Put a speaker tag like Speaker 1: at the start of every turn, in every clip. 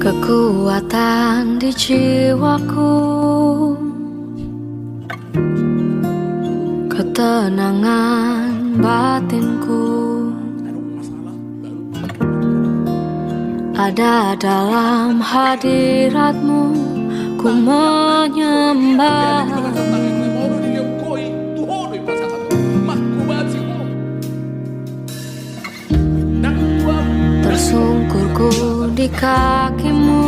Speaker 1: Kekuatan di jiwaku, ketenangan batinku, ada dalam hadirat-Mu, ku menyembah. Tersungkurku di kaki-Mu,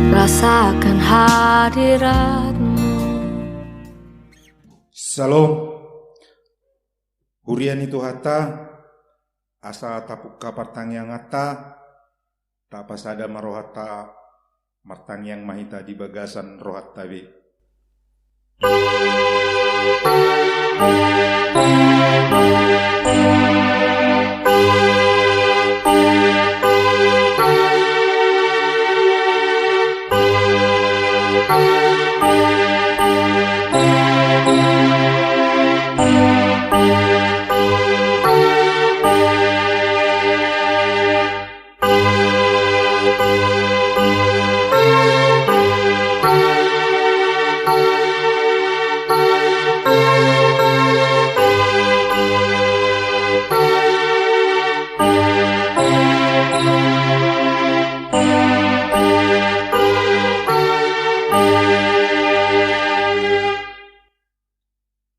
Speaker 1: rasakan hadirat-Mu.
Speaker 2: Salam. Hurian itu hata asa tapuk kapartang yang hata tapasada marohata martang yang mahita di bagasan rohat tabi.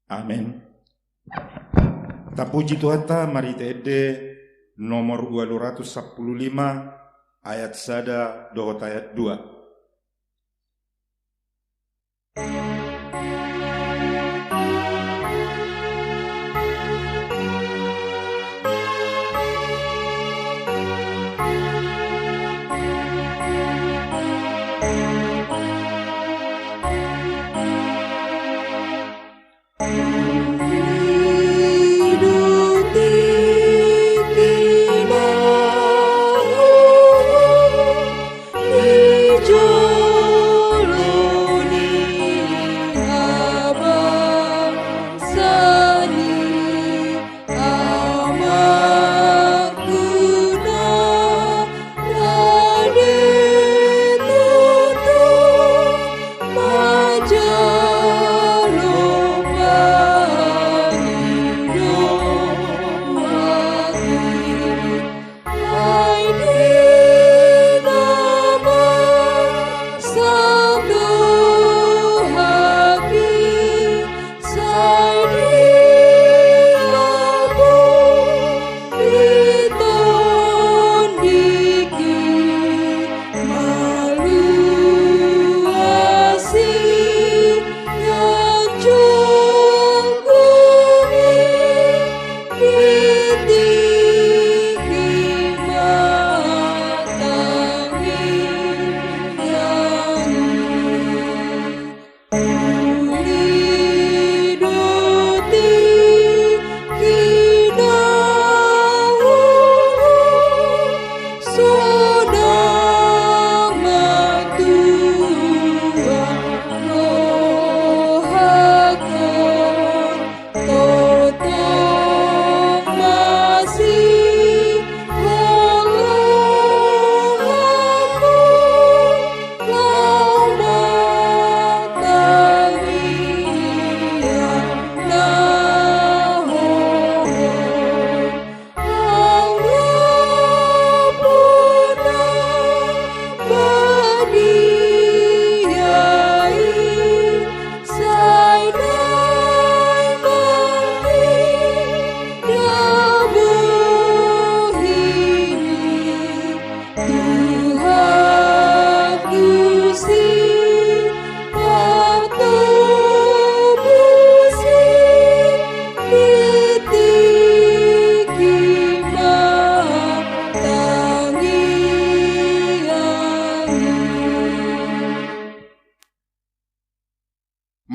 Speaker 2: Amin. Tapuji Tuhata mari tede nomor 215 ayat sada dohot ayat 2.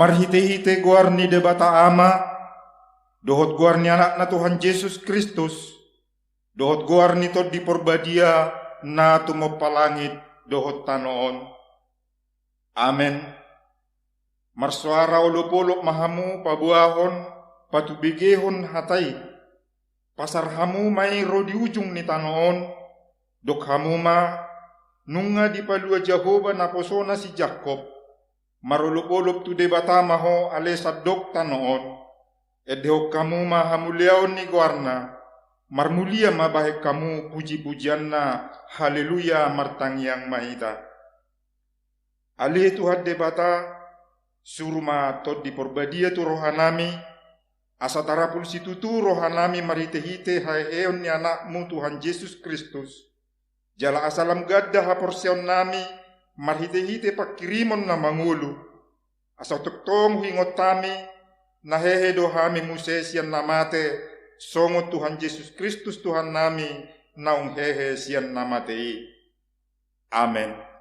Speaker 2: marhite-hite guarni debata ama, dohot guarni anak na Tuhan Yesus Kristus, dohot guarni to di porbadia na tumopalangit dohot tanoon. Amen. Marsuara ulupulok mahamu pabuahon, patubigehon hatay, pasar hamu may rodi ujung ni tanoon, dok hamu ma, nunga di palua Jehovah na posona si Jacob, marulupulop tu debata maho alesa dok tanoon, edhok kamu ma hamuliaon ni guarna, marmulia mabahek kamu puji-pujian na, haleluya martangyang mahita. Ali Tuhan debata, suruma tot di porbadia tu rohanami, asatara pul situ tu rohanami marite-hite haeon ni anakmu Tuhan Yesus Kristus. Jala asalam gadda haporsion nami, marhite-hite pakirimon na mangulu. Asa tuktong hingotami, nahehe dohami musesian namate, songot Tuhan Yesus Kristus Tuhan nami, naung hehe sian namatei. Amen.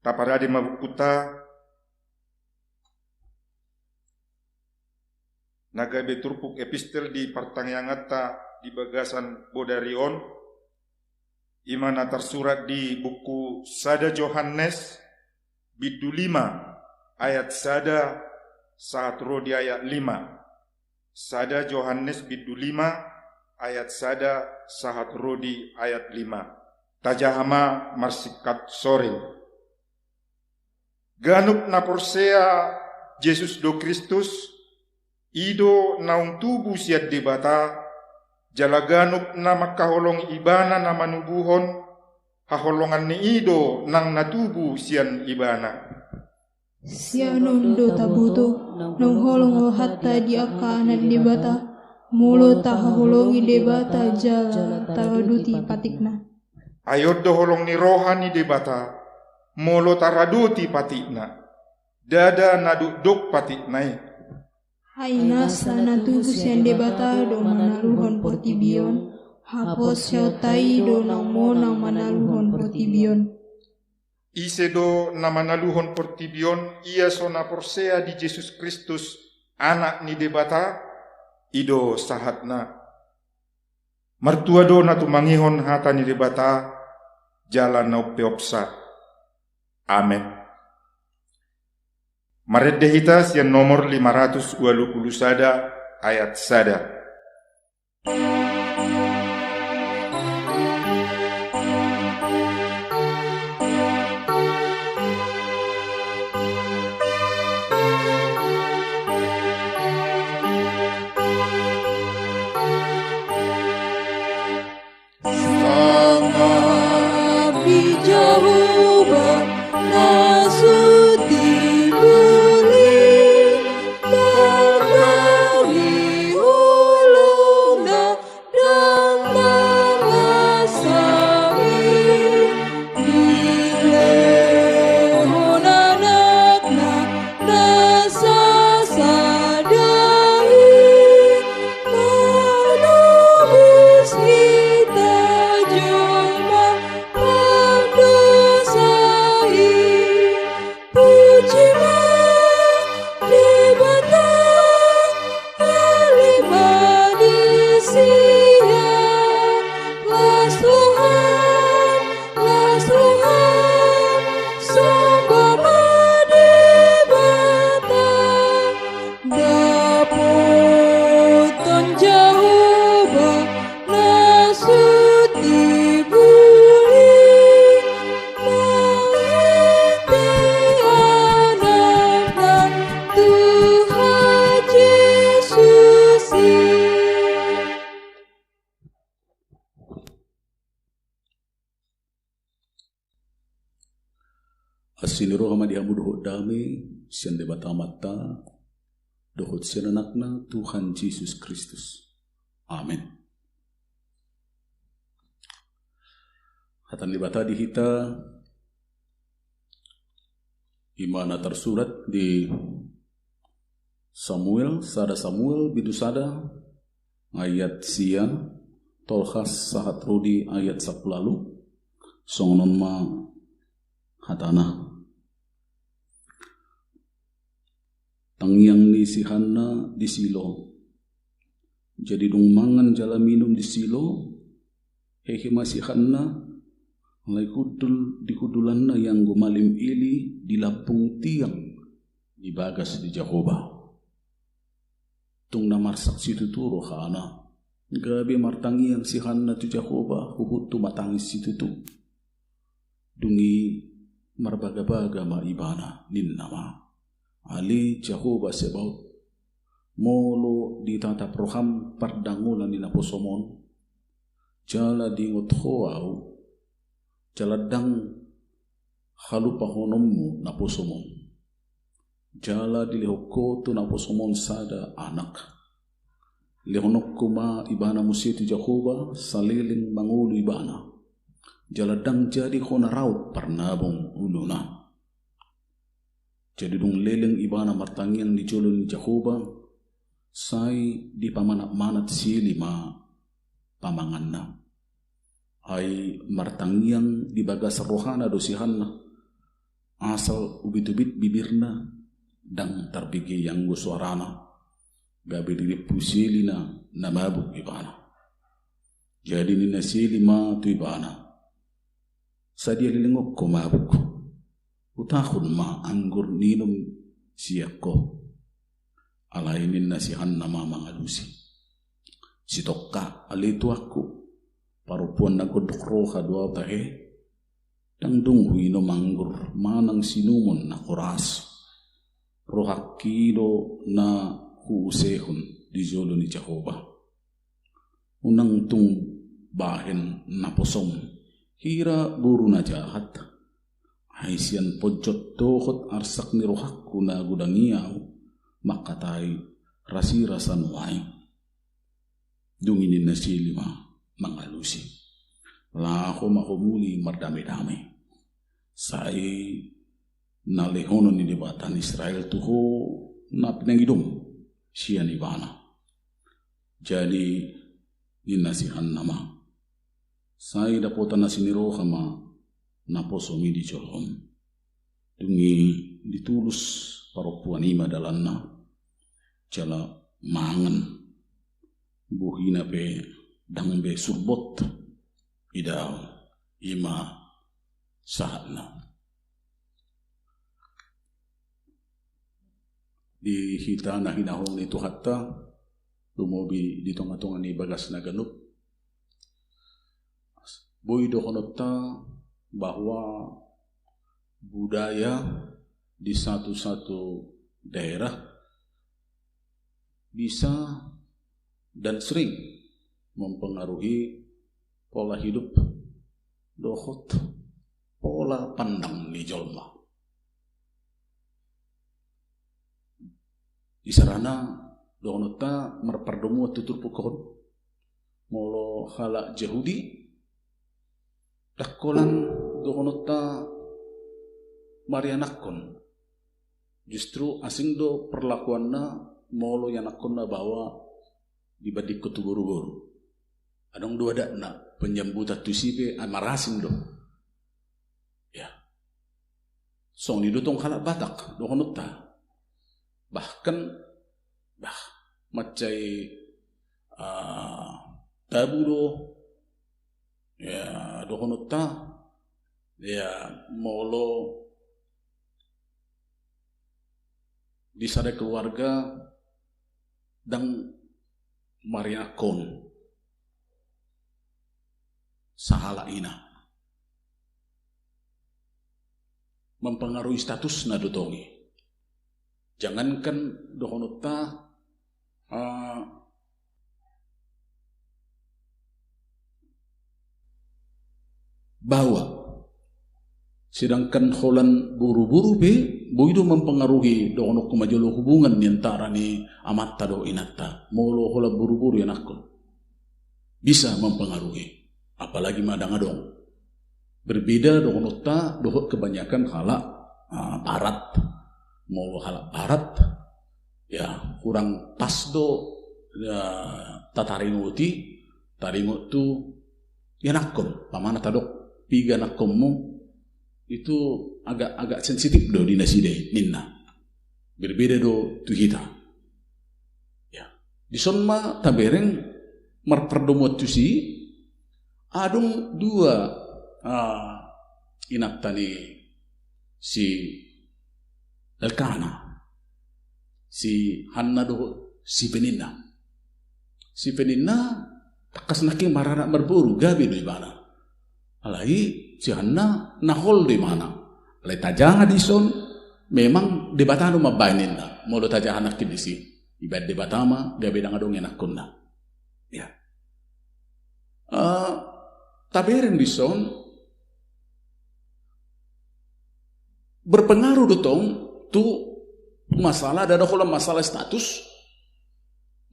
Speaker 2: Taparadi mabukuta nagabe turpuk epistel di partangyangata di bagasan Bodarion imana tersurat di buku Sada Johannes bidu 5 ayat sada saat rodi ayat 5. Sada Johannes bidu 5 ayat sada saat rodi ayat 5. Tajahama marsikat sore. Ganuk na porsea Jesus do Kristus, ido naung tubu siat debata, jala ganuk na makaholong ibana na manubuhon, haholongan ni ido nang natubu sian ibana.
Speaker 3: Sianon do tabuto, nang holong hatta di akanan debata, mulo tahaholongi debata jala taraduti patikna.
Speaker 2: Ayod do holong ni rohani debata, molo taraduti patikna, dada naduk patiknai.
Speaker 3: Hainasa natubu sian debata do manaluhon portibion, hapos syautai do nang monang manaluhon portibion.
Speaker 2: Ise do na manaluhon portibion, ia sona porsea di Jesus Kristus, anak ni debata, ido sahatna. Mertua do na tumangihon hata ni debata, jalan na peopsa. Amen. Maredde hita sian nomor 520 sada ayat sada.
Speaker 4: Asiniro hamadi hamu dohot dami sian debata mata dohot sian anakna Tuhan Yesus Kristus. Amin. Hatan debata di hita imana tersurat di Samuel, sada Samuel bidu sada ayat sian tolhas sahat rodi ayat 10 songonon ma hatana tangyang ni si Hana di Silo. Jadi dong mangan jala minum di Silo, hehe masih Hana, lay kudul di kudulan na yang gumalim ili di lapung tiang di bagas di Jehovah. Tung namarsak situ turo Hana. Grabe martangi yang si Hana tu Jehovah, huhut tu matangis situ tu. Dungi marbaga-baga ma ibana ninna ma. Ali Jehovah sebaut. Molo di tata proham pardangulan ni naposomon. Jala di ngothoau. Jaladang halupa honommu naposomon. Jala di lehoko tu naposomon sada anak. Lehonok kuma ibana musitu Jehovah saliling mangulu ibana. Jaladang jadi kona raut parnabong uluna. Jadi dong leleng ibana martangian di jolon Jehovah sai di pamanak-manat silima pamanganna. Ai martangian di bagas rohana dosihanna. Asal ubit-ubit bibirna dang tarbigi yang suarana. Gabi diri pusilina na mabuk ibana. Jadi ni nasilima tu ibana. Sadia lilingok ko mabuk. Utahun ma anggur ninum siyako. Alainin nasihan nama mangalusi. Si tokka alitu aku. Parupuan na godok roha dua tahe. Dangdung huino manggur manang sinumon na kuras. Roha kilo na huusehun di zolo ni Jehovah. Unang tung bahen na posom. Hira buru na jahat. Haisian pojot dohot arsak ni rohakku na gudangiyaw. Makatai rasi-rasan wai. Dunginin na silima mangalusi. Lako makumuli mardami-dami. Sai nalehonon ni debatan Israel tuho na pinangidong siya ni bana. Jadi ninasihan nama. Sai dapotan na siniro kama naposomi di jolom. Dungi ditulus parupuan ima dalanna. Jala mangan. Buhina pe dangbe surbot. Idaw ima sahatna. Di hita na hinahong nito hatta lumobi di tonga-tonga ni bagas na ganup. Boy dokonotta bahwa budaya di satu-satu daerah bisa dan sering mempengaruhi pola hidup dohot, pola pandang ni jolma. Di sarana doonota merpardomu tutur pukon molo halak Yahudi dakkolan doonota marianakon justru asing do perlakuanna molo yanakon na bawa dibadik ko tuguru-guru anong dua na penyambutan tusibe amarasin do ya song ni dutong halak Batak doonota bahkan macai tabudo ya dokonota ya molo di sada keluarga dang mariakon sahala ina mempengaruhi status na dotongi. Jangankan dokonota bawa, sedangkan holan buru-buru be boido mempengaruhi dokonok kumajolo hubungan ni antara ni amatta do inatta molo hola buru-buru yang akon bisa mempengaruhi, apalagi madang-adong berbeda dokonota dohot kebanyakan halak barat. Molo halak barat ya kurang pas do ya, tataringuti taringut tu ya nakon pamana tadok piga nakommu itu agak sensitif do dinaside ninna berbeda do tu kita. Ya. Di sonma tabereng marperdomo tu adung dua inattani si Elkana, si Hanna do si Peninna. Si Peninna takas naki marana berburu gabi do ibana. Alai si Hanna nahol do mana. Alai tajanga di son memang debatano mabainin molo tajahan nak kidisi ibad debatama gabi dang adong enak kunna. Ya. Tabereng di son berpengaruh dotong tu masalah ada masalah status,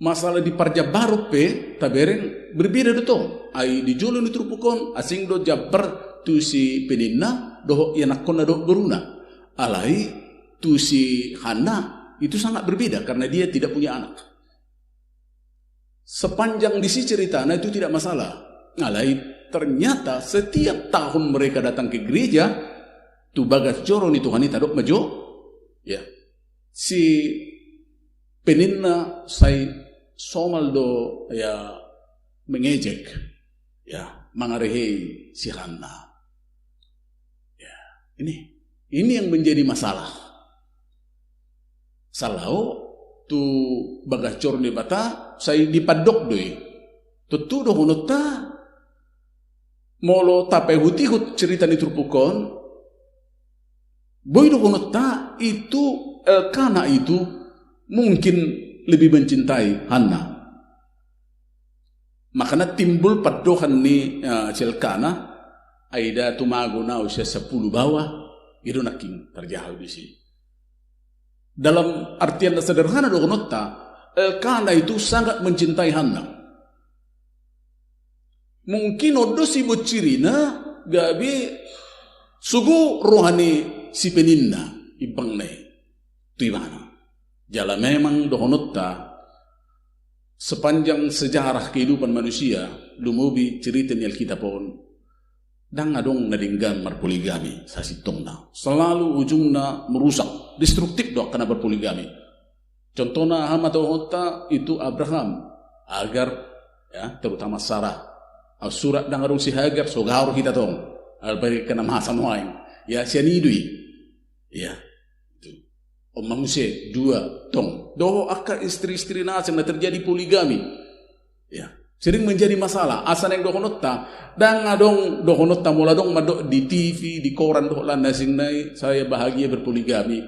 Speaker 4: masalah di parja baru pe tabereng berbeda dotong. Ai di jolo ni trupukon asing do jabar tu si Peninna do yanakon do beruna. Alai tu si Hanna itu sangat berbeda karena dia tidak punya anak. Sepanjang di si ceritanya itu tidak masalah. Alai ternyata setiap tahun mereka datang ke gereja, tu bagas joro ni Tuhan itadok majo, ya. Si Peninna say somaldo ya mengejek, ya mangarehe si Hanna. Ya, ini yang menjadi masalah. Salau tu bagas joro ni bata say dipadok doi. Tutu do honota molo tape hutihut cerita ni trupukon boy do honota itu Elkana itu mungkin lebih mencintai Hanna. Makanya timbul padohan ni Elkana aida tumago na usia 10 bawah itu naking terjauh di sini. Dalam artian sederhana do honota Elkana itu sangat mencintai Hanna. Mungkin odo si bocirina gabi sugu rohani si Peninna ibang ne tu ibana. Jala memang dohonotta sepanjang sejarah kehidupan manusia lumubi cerita ni Alkitab pon dang adong nadinggan berpoligami sasitongna. Selalu ujungna merusak, destruktif dok karena berpoligami. Contohnya hama dohonotta itu Abraham, Agar ya terutama Sarah. Surat dangarung si Hagar so gaur kita tong albari kana mahasan waing ya sianidui ya itu manusia dua tong doho akka istri-istri nasa na terjadi poligami ya sering menjadi masalah asan yang dohonotta dan ngadong dohonotta mula dong madok di TV di koran doh landa sing nai saya bahagia berpoligami.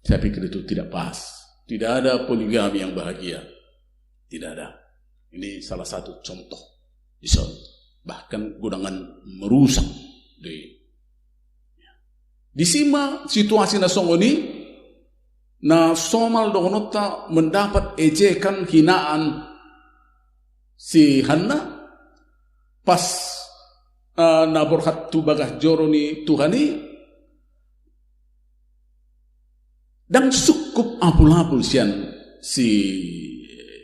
Speaker 4: Saya pikir itu tidak pas, tidak ada poligami yang bahagia, tidak ada. Ini salah satu contoh. Bahkan gudangan merusak di sima situasi na songoni na somal dohonota mendapat ejekan hinaan si Hanna pas naborhat tu bagas joro ni Tuhani dan cukup apul-apul sian si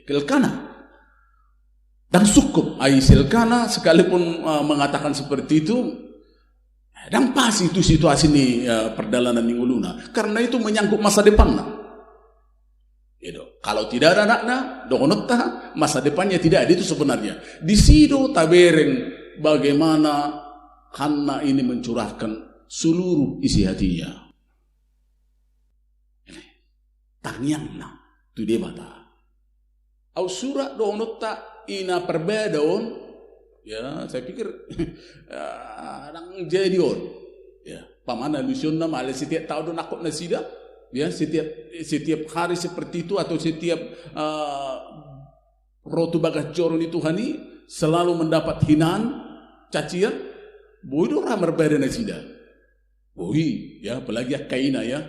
Speaker 4: Elkana. Dan cukup Elkana sekalipun mengatakan seperti itu dan pas itu situasi ini perdalanan Ningguluna karena itu menyangkut masa depannya. Kalau tidak ada anaknya dohonotta masa depannya tidak ada itu sebenarnya. Di sido tabereng bagaimana Hanna ini mencurahkan seluruh isi hatinya. Tangyangna tu debata. Au surat dohonotta ina perbedaon ya saya pikir nang jadi on ya pamana lusion nama ala setiap tahun nakot nasida ya setiap hari seperti itu atau setiap rotu bagas joro ni Tuhani selalu mendapat hinaan cacian bodoh ramar berbeda nasida bohi ya apalagi kaina ya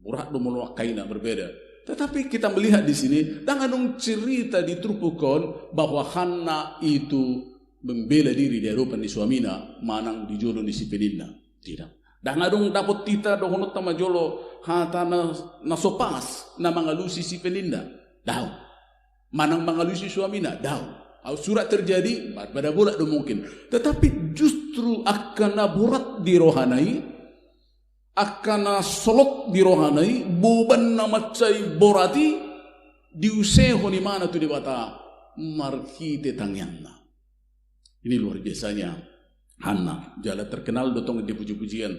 Speaker 4: murah do mulu kaina berbeda. Tetapi kita melihat di sini, dengan cerita di Trupukon bahwa Hanna itu membela diri di hadapan di suamina, manang di jolo di si Peninna. Tidak. Dengan dapat tita dohonot tama jolo hata na sopas na mangalusi si Peninna. Daw. Manang mangalusi suamina. Daw. Surat terjadi, pada bulat do mungkin. Tetapi justru akan naburat di rohanai, akana solok di rohanai buban na macay borati diuseho ni mana tu dibata markite tangyanna. Ini luar biasanya Hanna, jala terkenal dotong di puji-pujian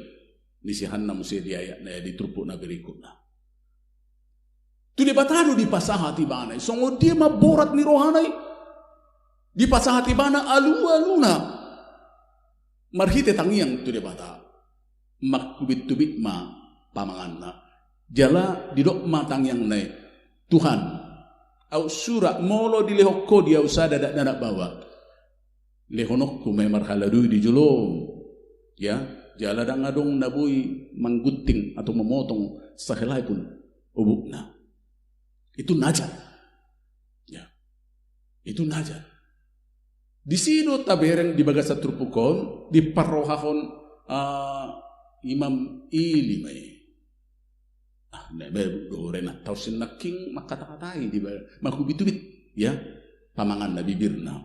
Speaker 4: ni si Hanna musia diaya na di trupuk na berikutna. Tu dibatado di pasahati bana, songo dia maborat ni rohanai di pasahati bana alu-aluna marhite tangyang tu dibata makubit-tubit ma pamanganna jala didok ma tangyang nai Tuhan au surat molo di lehokko dia usada dadak bawa lehonokku memar haladu di julom ya jala dang adong nabui manggunting atau memotong sahelai pun ubukna itu najat ya itu najat di sino tabereng di bagasa trupukon di parohahon Imam Ili may dore na tausin na king makata-katai di makubitubit ya pamangan na bibirna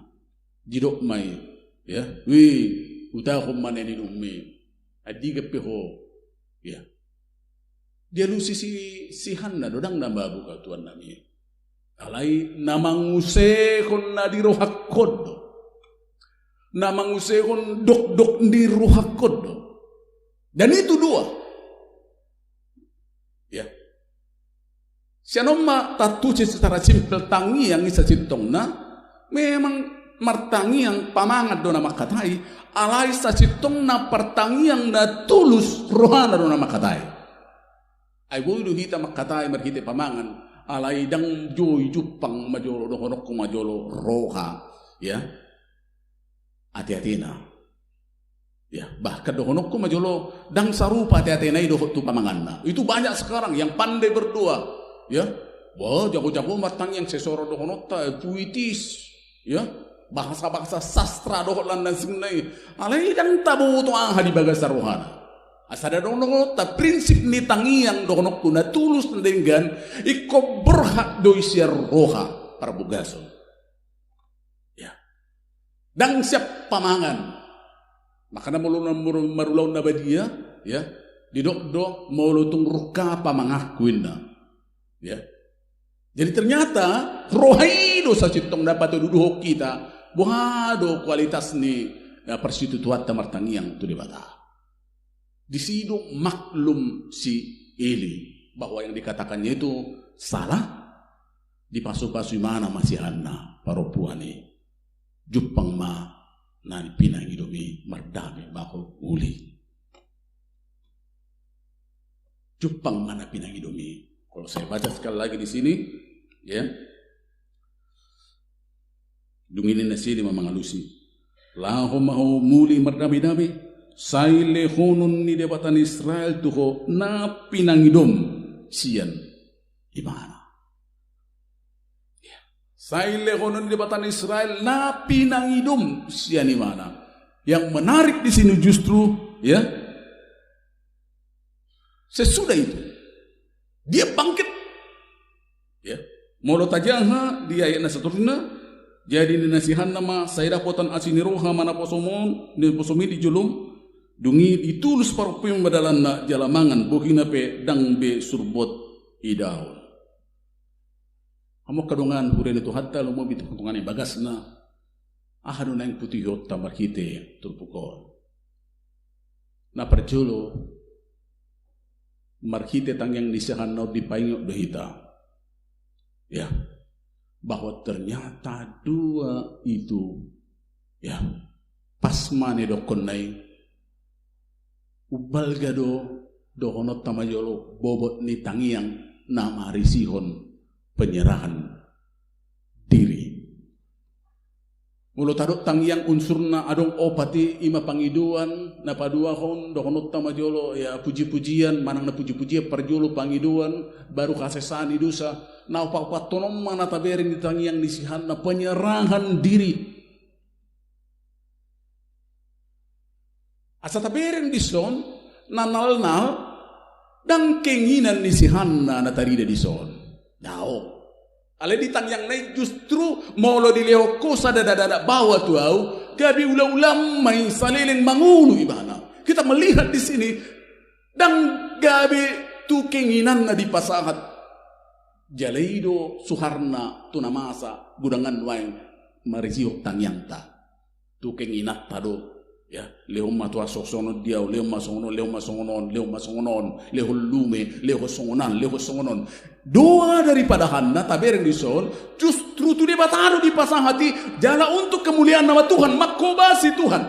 Speaker 4: jidok may ya wi utahom manenin ummi adiga peho ya dia lu si Hanna dodang nambabu ka tuan nami alai namangusekon na dirohakod namangusekon dok di rohakod dan itu dua ya sianomma tatuci secara simpel tangi yang isa cintong na memang martangi yang pamangat dona makatai alai sa cintong na pertangi yang na tulus rohana dona makatai ay boydo hita makatai marhite pamangan alai dang joy jupang majolo dohonok majolo roha ya hati-hati na ya bahkan dohonok majolo dang sarupa hati-hati na dohot tu pamangan itu banyak sekarang yang pandai berdua ya wah jago-jago martang yang sesoro dohonok ta puitis ya bahasa-bahasa sastra dohot landan sinai alai dang tabu tu ang hadi bagasa rohana asada dohonok ta prinsip ni tangiang dohonok na tulus dengan iko berhak doisiar roha para bugason ya dang siap pamangan makanya marulaw na badia ya didok maulutung ruka pamangakuin na ya jadi ternyata rohaido sa citong dapat duduhok kita buhado kualitas ni persitutuat tamartangiang tu dibata di sido maklum si Eli bahwa yang dikatakannya itu salah di pasu-pasu mana masih Hanna paropuani jupang ma nan pinang idomi mardami bako uli jupang mana pinang idomi kalau saya baca sekali lagi di sini ya dunginin na sini mamangalusi lahom maho muli mardami-dami saile honun ni debatan Israel tuho na pinang idom siyan imana saile honon di batan Israel na pinangidom siya ni mana. Yang menarik di sini justru ya sesudah itu dia bangkit ya molo tajaha dia ayat seterusnya jadi ni nasihan nama saya dapotan asini roha mana posomon ni posomi di julum dungi ditulus parpum badalan na jalamangan bogina pe dang be surbot idao amo kadungan huren itu hatta lo mo bitu kadungan bagas na ahanu nang putih yot tamarkite turpukol na perjolo markite tangyang disahan no dipaingok dohita ya bahwa ternyata dua itu ya pasmane dokonai ubal gado dohonot tamayolo bobot ni tangiang nama risihon penyerahan diri. Mulo tadok tangiang unsurna adong opati ima pangiduan na padua hon dokonot tamajolo ya puji-pujian manang na puji-pujian perjolo pangiduan baru kasesani dosa na opa-opa tonom mana taberin di tangiang disihan na penyerahan diri. Asa taberin dison nanal-nal dang kenginan disihan na tarida dison. Dao, ale ditang yang naik justru maulo dilehoko sadada bawa tu au, gabi ulam-ulam mai salilin mangulu ibana. Kita melihat di sini dan gabi tu keinginan na dipasahat jalaido suharna tunamasa gudangan waeng marisiok tangyanta tu keinginat tado ya leho matua soksono diaw leho masongonon leho lume leho songonan doa daripada Hanna tabereng di son justru tu debatado dipasahati jala untuk kemuliaan nama Tuhan makobasi Tuhan.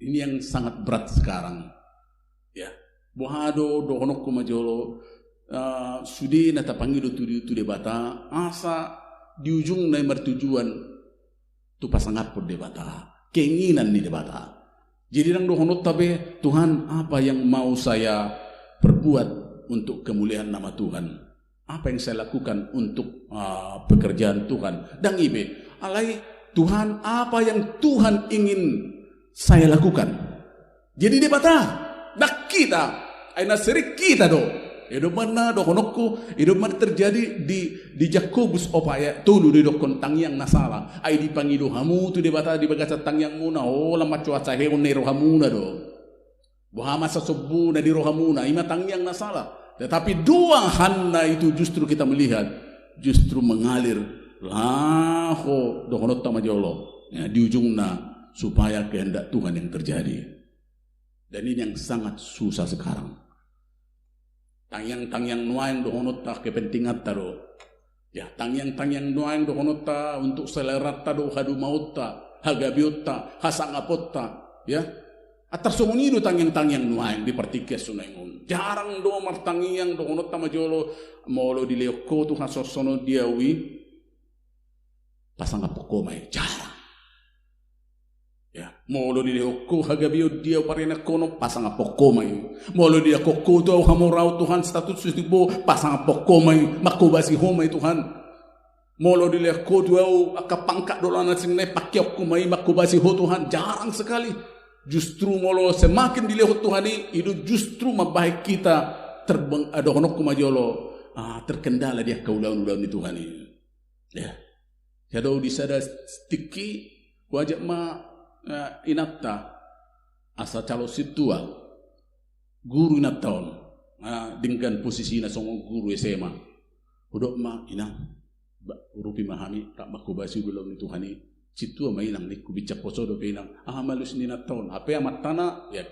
Speaker 4: Ini yang sangat berat sekarang ya bohado dohonok kumajolo sudi na tapangido tu debata asa di ujung na mertujuan tu pasangat pun debata keinginan ni debata. Jadi nang dohonok tabe Tuhan apa yang mau saya perbuat untuk kemuliaan nama Tuhan, apa yang saya lakukan untuk pekerjaan Tuhan dan ibe alai Tuhan apa yang Tuhan ingin saya lakukan. Jadi debata dak kita aina serik kita do hidup mana dokonokku hidup mana terjadi di Jakobus opaya tulu di dokon tangyang nasala ai dipangido hamu tu debata di bagasa tangyang muna lama cuaca heon ne rohamuna do bohama sasobu na di rohamuna ima tangyang nasala. Tetapi dua Hanna itu justru kita melihat justru mengalir laho dokonot tamajolo ya, di ujungna supaya kehendak Tuhan yang terjadi. Dan ini yang sangat susah sekarang. Tangyang nuaing dokonot ta kepentingan tado. Ya, tangyang nuaing dokonot ta untuk selerat tado hadu mauta, hagabiota, hasangapotta, ya. Atar songonido tangyang nuaing di partikes sunengon. Jarang do martangyang dokonot ta majolo molo di leoko tu hasorsono diawi pasangapokomai jarang. Ya, molo di leoko hagabio dia parena kono pasangapokomai. Molo dia koko tu hamorau Tuhan status sustibo pasangapokomai makobasi homai Tuhan. Molo di leoko tu akapangkat dolana singne pakyok kumai makobasi ho Tuhan jarang sekali. Justru molo semakin dilihat Tuhan ini itu justru membaik kita terbang adonok kumajolo terkendala dia kaulan-ulan di Tuhan ini. Ya. Jado di sada stiki wajak ma inata asa calo situa guru inataon dengan posisi na song guru SMA. Udok ma inang urupi mahami tak makubasi belum di Tuhan ini. Situ mainang ni kubicak posodo pinang malus ni naton apa yang matana ya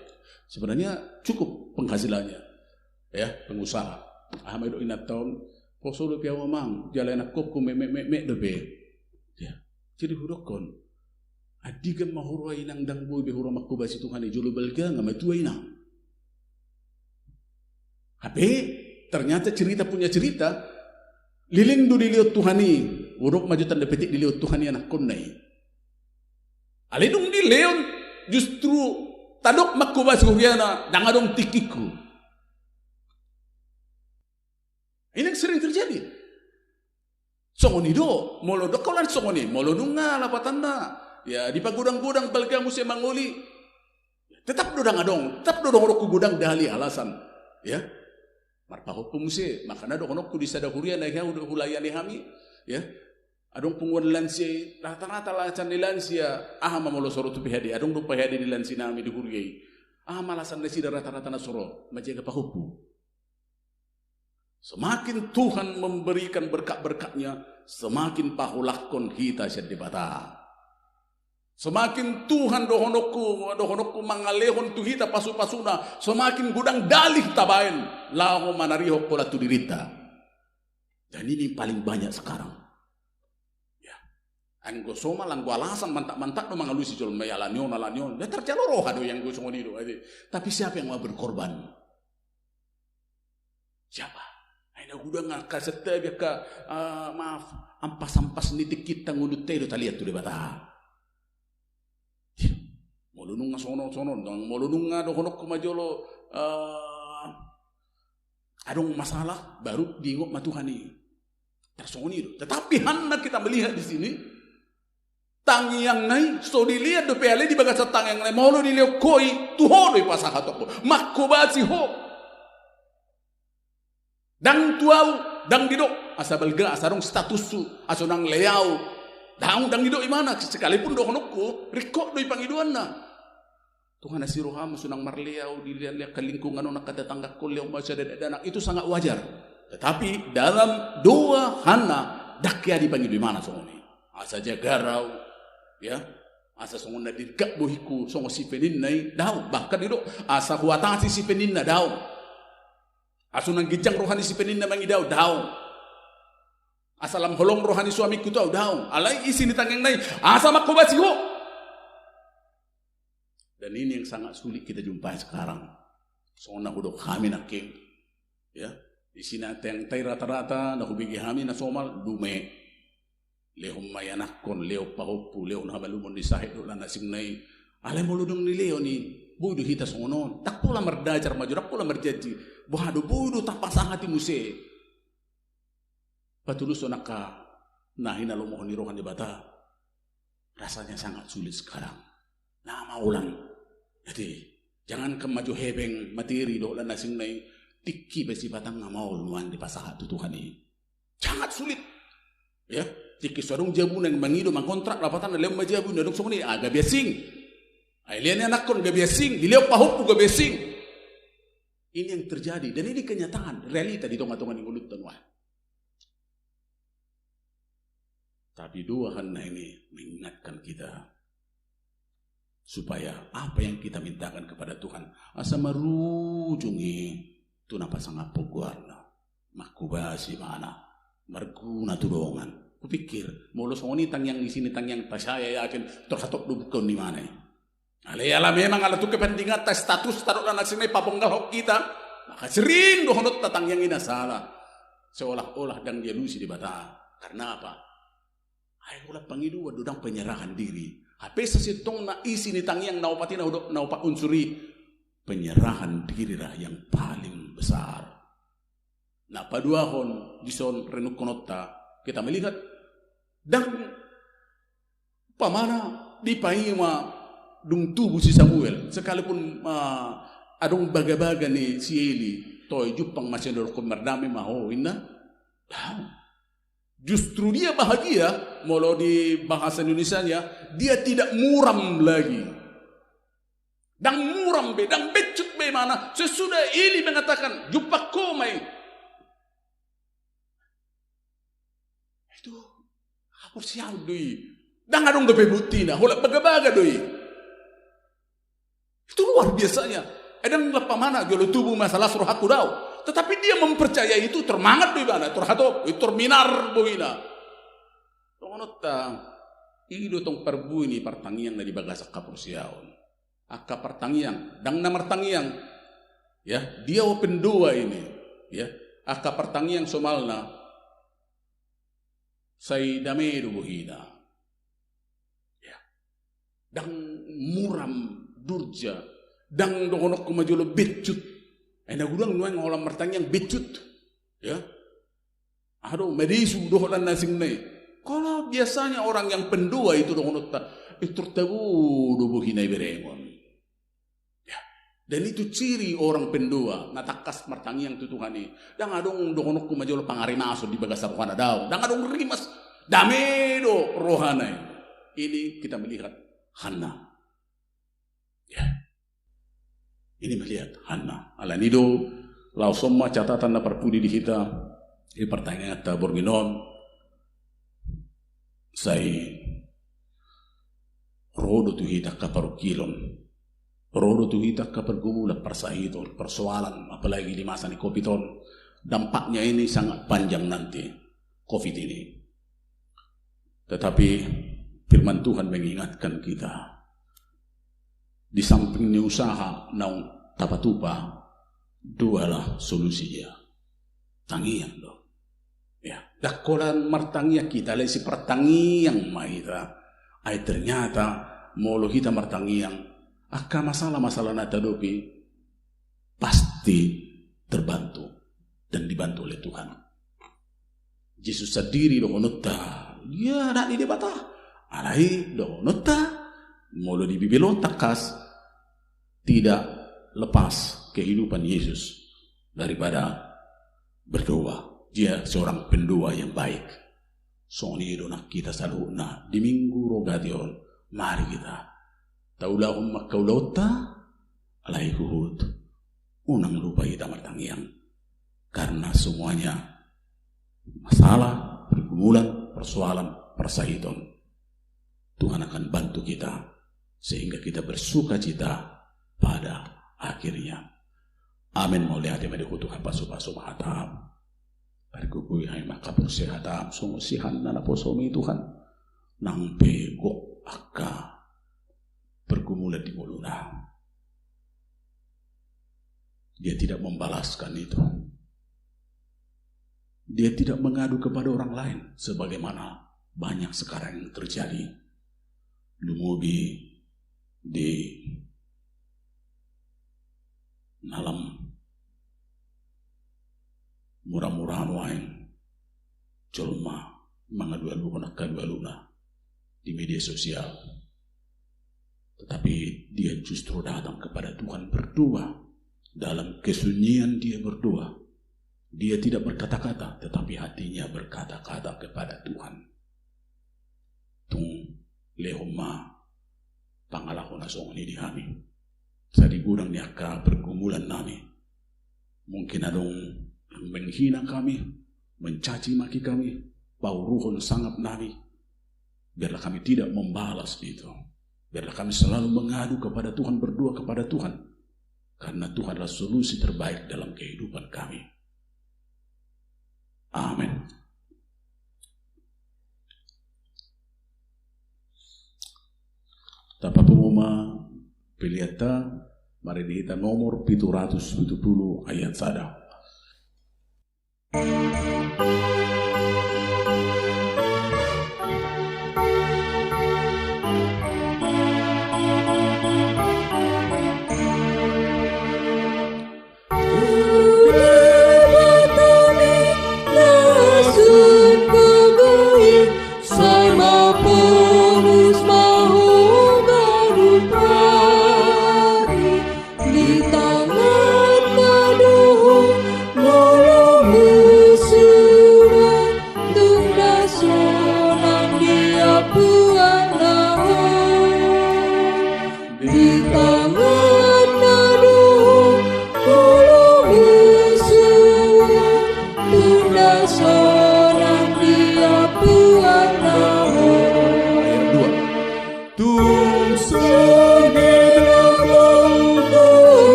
Speaker 4: sebenarnya cukup penghasilannya ya pengusaha amalo inaton posodo pia mamang jalan aku ku me dobe ya jadi hurokon adigan mahuro inang dang boy be huro makubasi Tuhan ni julu belga ngamatua inang tapi ternyata cerita punya cerita liling du dilihat Tuhan ni uruk majutan depetik dilihat Tuhan ni anak konai alidung di leon justru tadok makubasi huriana dangadong tikiku. Ini yang sering terjadi. Songonido, molodok kaulan songoni, molodunga lapatanda. Ya di pagudang-gudang balga musim mangoli. Tetap dodang adong, tetap dodong roku gudang dahali alasan. Ya. Marpahop pumuse, makana dokonokku di sada huriana yang udah hulayani hami. Ya. Adong punguan lansia rata-rata lacan di lansia mamolo soro tu pihadi adong do pihadi di lansia nami di huriyai malasan desi rata-rata na soro majaga pahupu. Semakin Tuhan memberikan berkat-berkatnya semakin pahulakon kita syadibata. Semakin Tuhan dohonokku mangalehon tu kita pasu-pasuna semakin gudang dalih tabain laho manariho pola tu dirita. Dan ini paling banyak sekarang. Anggo soma langgo alasan mantak-mantak do mangalusi jol mayalanion alanion. Dia terjaloro hado yang go songoni do. Tapi siapa yang mau berkorban? Siapa? Aina gudang ngakasete biaka maaf ampas-ampas nitik kita ngudut do taliat tu debata. Molunung sono dang molunung do honok kumajolo adong masalah baru diingok matuhani. Tersongoni do. Tetapi Hanna kita melihat di sini tangyang nai so dilihat do pele di bagasa tangyang nai mau dilihat koi tuho do pasahat ko makubasi ho dang tuau dang dido asabalga asarong statusu asonang leau dang dido imana sekalipun do honokku riko do ipangiduan na Tuhan nasiru hama sunang marliau dilihat ke lingkungan nak kadatangga kuliah masya dan itu sangat wajar. Tetapi dalam doa Hana dakya dipanggil di mana songoni? Asa jagarau, ya, asa songona dirgak bohiku songo si penin nai daw bahkan itu asa kuatasi si penin na daw. Asunang gijang rohani si penin na mangidaw daw. Asalam holong rohani suamiku tahu daw. Alai isi ni tangyang nai asa makubasiho. Dan ini yang sangat sulit kita jumpai sekarang. Soalnya udah kami nak king, ya. Di sini yang tay rata-rata nak bigi kami na somal dume. Leo mayanak kon leo pahopu leo na balumon di sahid do na singnay. Alay mo ludong ni leo ni budo hita sonon. Tak pula merdajar maju, tak pula merjaji. Bohado budo tapasang hati muse. Patulus naka nahina lumohon ni rohan di bata. Rasanya sangat sulit sekarang. Nama ulang. Jadi jangan kemaju hebeng materi doa nasing nai tiki besi batang ngamau luan di pasahat Tuhan ini. Sangat sulit. Ya, tiki sarung jabu nang mangido mangkontrak lapatan lem majabu nadong sumuni aga biasing. Ailian anak kon ga biasing, dileo pahup ga biasing. Ini yang terjadi dan ini kenyataan, realita di tengah-tengah di ulut tanwa. Tapi doa Hana ini mengingatkan kita supaya apa yang kita mintakan kepada Tuhan asa marujungi tu napa sangat pogwarna makubasi mana marguna tudongan kupikir molo songoni tangyang di sini tangyang tasaya yakin terhatok dubukon di mana ala memang ala tu kepentingan ta status taruh dan sini paponggal hok kita maka sering dohonot tatangyang ina salah seolah-olah dan dia lusi di bata karena apa ay ulah pangidu wadudang penyerahan diri. Apesa sitong na isi ni tangyang naupati naupa unsuri penyerahan diri lah yang paling besar. Nah paduahon dison renuk konota kita melihat dan pamana di paima dung tubuh si Samuel sekalipun adong baga-baga ni si Eli toy jupang masih dorong merdami maho inna. Justru dia bahagia, molo di bahasa Indonesianya, dia tidak muram lagi. Dang muram be, dang becut be mana? Sesudah Eli mengatakan, jumpa komai. Itu hapur siang doi. Dang adong gabe butina, holak baga-baga doi. Itu luar biasanya. Edang lepa mana jolo tubuh masalah suruh aku daw. Tetapi dia mempercayai itu termangat di mana? Terhato, terminar bohina. Tongonota, ido tong perbu ini pertangian dari bagasak kapursiaon. Aka pertangian, dang namar tangian. Ya, dia pendua ini. Ya, aka pertangian somalna. Say damedo bohina. Ya, dang muram durja, dang dongonok kumajolo becut. Nagudang nuang ngolam mertangyang becut, ya. Aduh, medisu doholan nasing nai. Kalau biasanya orang yang pendua itu dohonot itu tertabu dobo hinai berengon. Ya. Dan itu ciri orang pendua, natakas mertangyang tutuhani. Dang adong dohonok kumajolo pangarimaso di bagasar wana daw. Dang adong rimas damedo rohanai. Ini kita melihat Hana. Ya. Ini melihat Hana. Alanido lau somma catatan na perpudi di kita di pertanyaan ta borginon sai rodo tu hita kaparukilon rodo tu hita kapergumulat persahiton persoalan apalagi di masa ni Covidon dampaknya ini sangat panjang nanti Covid ini. Tetapi firman Tuhan mengingatkan kita di samping ni usaha naung tapatupa dualah solusinya tangian loh ya dakolan martangia kita lesi pertangian mahita ay ternyata molo kita martangian aka masalah-masalah natadopi pasti terbantu dan dibantu oleh Tuhan. Yesus sendiri dohonota ya nak di debata alai dohonota molo di Bibilon takas tidak lepas kehidupan Yesus daripada berdoa. Dia seorang pendua yang baik. Soni donak kita selalu di minggu rogation mari kita taulahum makaulota alai kuhut, unang lupa ita martangiang. Karena semuanya masalah, pergumulan, persoalan, persahitan. Tuhan akan bantu kita sehingga kita bersuka cita pada akhirnya. Amin. Mau lihat yang ada Tuhan pasu-pasu mahatam. Bergugui ay makapursehatam sumusihan na naposomi Tuhan. Nang pegok akka pergumulan di muluna. Dia tidak membalaskan itu. Dia tidak mengadu kepada orang lain sebagaimana banyak sekarang yang terjadi. Lumubi di dalam murah-murahan wain colma mangadu-adu kadua-luna di media sosial. Tetapi dia justru datang kepada Tuhan berdoa. Dalam kesunyian dia berdoa. Dia tidak berkata-kata, tetapi hatinya berkata-kata kepada Tuhan. Tung lehoma pangalahu nasong ini kami. Sa di gudang niya ka pergumulan nami. Mungkin adong menghina kami, mencaci maki kami, pauruhon sangap nami. Biarlah kami tidak membalas itu. Biarlah kami selalu mengadu kepada Tuhan, berdoa kepada Tuhan. Karena Tuhan adalah solusi terbaik dalam kehidupan kami. Amin. Tapa penguma piliata mari dihita nomor 770 ayat sada.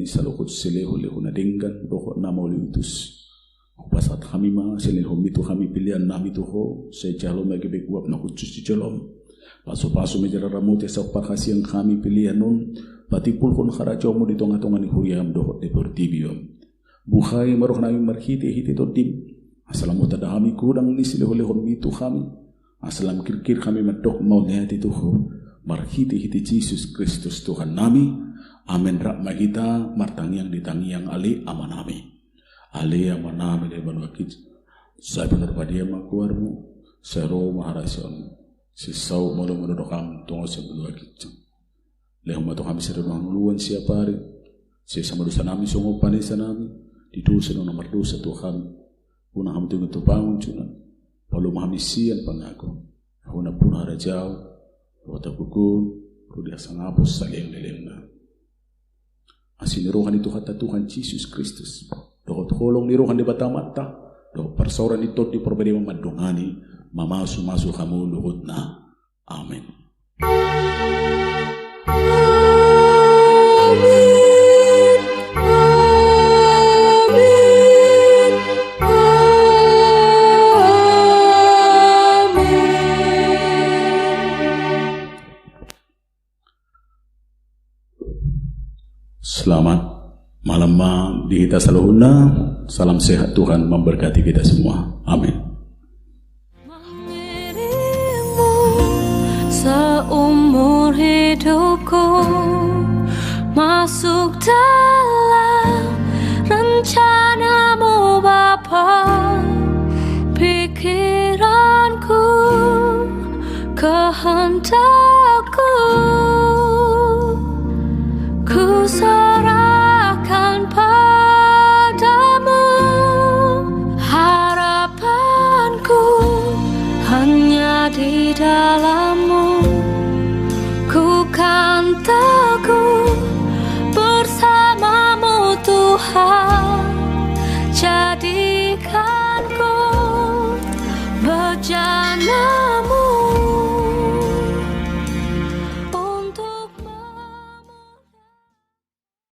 Speaker 4: Salukut seleho leho na denggan roho na maulitus. Pasat kami ma seleho mitu kami pilihan nami tuho saya calo magi bekuap na khusus di jalom. Paso-paso menjara ramute sa pakasi yang kami pilihan nun patipul kon kharajomu di tonga-tonga ni huriam doho deportibium. Buhay maroh nami marhite hite todim. Asalamu tada kami kurang ni seleho leho mitu kami. Asalam kir-kir kami medok mau lihat tuho marhite hite Jesus Kristus Tuhan nami. Amin. Rakma kita martangiang ditangiang ali amanami. Ali amanami dari banwakit. Saya benar padia makuarmu. Sero maharasion. Sisau malu menodokam tungo sa banwakit. Leho mato kami sa nuluan siapa hari. Saya sama dosa nami sungo panisa nami. Di dosa no nomor dosa Tuhan. Punah kami tunggu tupangun cunan. Palu mahamisian pangako. Huna punah rajau. Rota bukun. Rudia sangapos sa lem-lem na. Asiniruhan itu kata Tuhan Yesus Kristus. Dohot holong niruhan di batamata. Dohot persoran itu di perbedaan madungani. Mamasu-masu kamu luhut na. Amin. Selamat Malam di kita saluhuna, salam sehat Tuhan memberkati kita semua. Amin.
Speaker 1: Dirimu seumur hidupku masuk dalam rencanamu Bapa. Pikiranku, kehendakku, ku serahkan padamu. Harapanku hanya di dalam-Mu. Ku kan teguh bersama-Mu Tuhan. Jadikanku berjalan